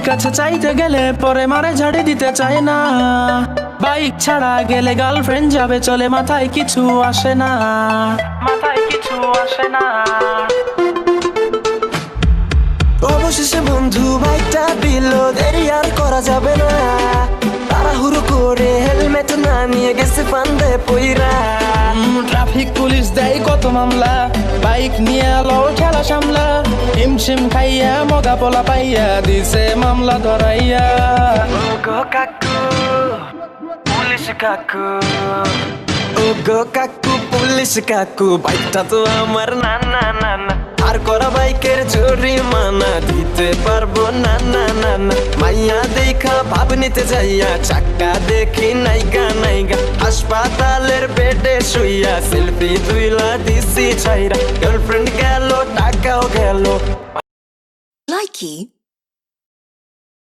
কাছে চাইতে গেলে পরে মারে ঝাড়ি দিতে চায় না। বাইক ছাড়া গেলে গার্লফ্রেন্ড যাবে চলে, মাথায় কিছু আসে না, মাথায় কিছু আসে না। অবশেষে বন্ধু বাইকটা দিল, দেরি আর করা যাবে না। তাড়াহুড়ো করে হেলমেট না নিয়ে গেছে ফান্দে পইরা। ট্রাফিক পুলিশ দেয় কত মামলা, বাইক নিয়ে এলো ঠেলা সামলা। হিমশিম খাইয়া মগা পোলা পাইয়া দিছে মামলা ধরাইয়া। ও গো কাকু পুলিশ কাকু, ও গো কাকু পুলিশ কাকু, বাইকটা তো আমার না না না না। আর করা বাইকের জরিমানা দিতে পারবো না না না না। মাইয়া দেখা ভাব নিতে যাইয়া চাক্কা দেখি নাইগা নাইগা। হাসপাতালের বেডে শুইয়া সেলফি তুইলা দিছি ছাইরা। গার্লফ্রেন্ড গেল টাকাও গেল। Likey